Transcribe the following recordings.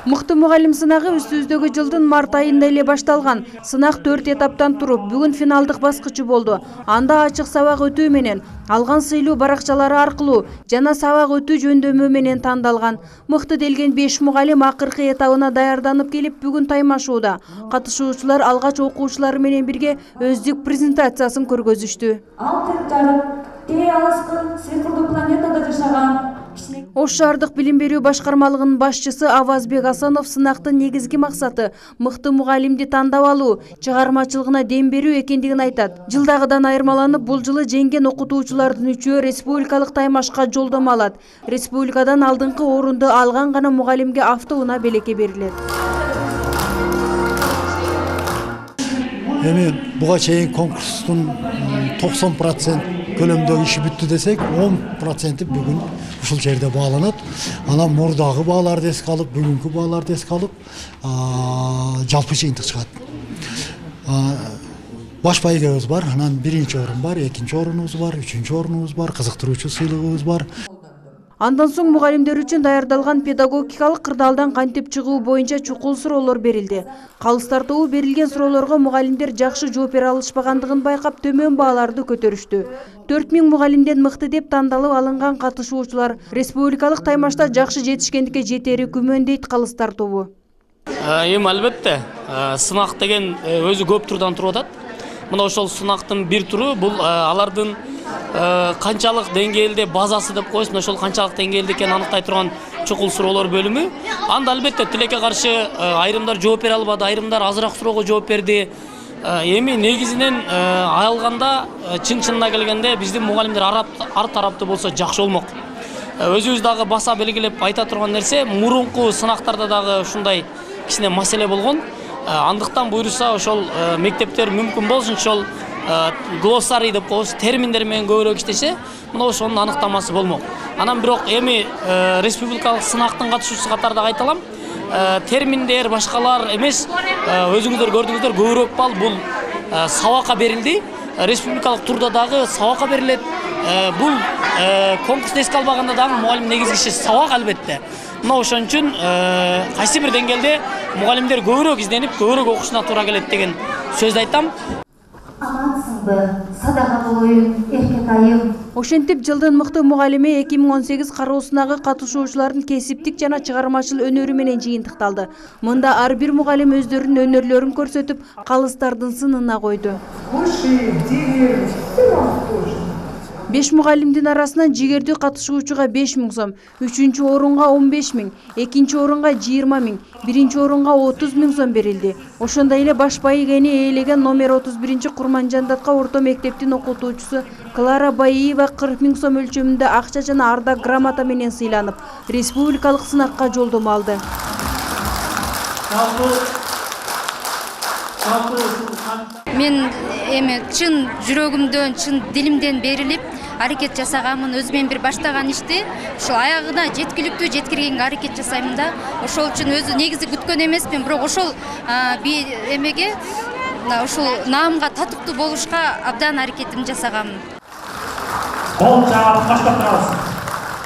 Мыкты мугалим сынагы үстүбүздөгү жылдын март айында эле башталган. Сынак 4 этаптан туруп, бүгүн финалдык баскычы болду. Анда ачык сабак өтүү менен, алган сыйлуу баракчалары аркылуу жана сабак өтүү жөндөмү менен тандалган. Мыкты делген 5 мугалим акыркы этабына даярданып келип, бүгүн таймашууда. Катышуучулар алгач окуучулары менен бирге өздүк презентациясын көргөзүштү. Сыйкырдуу планетада жашаган Ош шаардык билим берүү башкармалыгынын башчысы Авазбек Асанов сынактын негизги максаты мыкты мугалимди тандап алуу, чыгармачылыгына дем берүү экендигин айтат. Жылдагыдан айырмаланып, бул жылы жеңген окутуучулардын үчөө республикалык таймашка жолдомо алат. Республикадан алдыңкы орунду алган гана мугалимге автоунаа белекке берилет. Эми буга чейин конкурстун 90% көлөмдөгү иши бүттү десек, 10% бүгүн ушул жерде бааланат. Анан мурдагы бааларды эске алып, бүгүнкү бааларды эске алып, жалпы жыйынтык чыгат. Баш байгебиз бар, анан 1-чи орун бар, 2-чи орунубуз бар, 3-чү орунубуз бар, кызыктыруучу сыйлыгыбыз бар. Андан соң мугалимдер үчүн даярдалган педагогикалык кырдаалдан кантип чыгуу боюнча чукул суроолор берилди. Калыстар тобу берилген суроолорго мугалимдер жакшы жооп бере алышпагандыгын байкап, төмөн бааларды көтөрүштү. 4000 мугалимден мыкты деп тандалып алынган катышуучулар республикалык таймашта жакшы жетишкендикке жетери күмөн дейт калыстар тобу. Эми албетте, сынак деген өзү көп турдан туруп атат. Мына ошол сынактын бир туру бул алардын канчалык деңгээлде базасы деп коебуз, ошол канчалык деңгээлде экенин аныктай турган чукул суроолор бөлүмү. Анда албетте тилекке каршы айрымдар жооп бере албады, айрымдар азыраак суроого жооп берди. Эми негизинен алганда чын-чынына келгенде биздин мугалимдер ар тарапты болсо жакшы болмок. Өзүбүз дагы баса белгилеп айта турган нерсе, мурунку сынактарда дагы ушундай кичине маселе болгон. Андыктан буйруса ошол мектептер мүмкүн болушунча глоссарий деп коебуз, терминдер менен көбүрөөк иштесе, мына ошонун аныктамасы болмок. Анан бирок эми республикалык сынактын катышуучусу катарында айталам, терминдер башкалар эмес, өзүңүздөр көрдүңүздөр, көбүрөөк балл бул сабакка берилди. Республикалык турда дагы сабакка берилет. Бул конкурсту эске албаганда дагы мугалим негизги иши сабак албетте. Мына ошон үчүн кайсы бир деңгээлде мугалимдер көбүрөөк изденип, көбүрөөк окушуна туура келет деген сөздү айтам. амансызбы, садака болоюн, эркек айым. Ошентип жылдын мыкты мугалими 2018 кароосунагы катышуучулардын кесиптик жана чыгармачыл өнөрү менен жыйынтыкталды. Мында ар бир мугалим өздөрүнүн өнөрлөрүн көрсөтүп, калыстардын сынына койду. 5 мугалимдин арасынан жигердүү катышуучуга 5000 сом, 3-чү орунга 15000, 2-чи орунга 20000, 1-чи орунга 30000 сом берилди. Ошондой эле баш байгени ээлеген номер 31-чи Курманжандатка орто мектептин окутуучусу Клара Баиева 40 000 сом өлчөмүндө акча жана ардак грамота менен сыйланып, республикалык сынакка жолдомо алды. Мен эми чын жүрөгүмдөн, чын дилимден берилип аракет жасаганмын, өзүмен бир баштаган ишти ошол аягына жеткиликтүү жеткиргенге аракет жасаймын да. Ошол үчүн өзү негизи күткөн эмесмин, бирок ошол эмеге ушул наамга татыктуу болушка абдан аракетимди жасаганмын.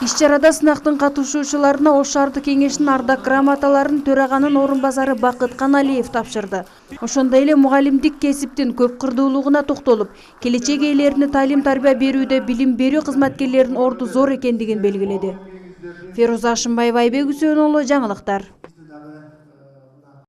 Иш-чарада сынактын катышуучуларына Ош шаардык кеңешинин ардак грамоталарын төраганын орун базары Бакыт Каналиев тапшырды. Ошондой эле мугалимдик кесиптин көп кырдуулугуна токтолуп, келечек ээлерине талим-тарбия берүүдө билим берүү кызматкерлеринин орду зор экендигин белгиледи. Феруза Ашымбаева, Айбек Үсөнұлы, жаңылыктар.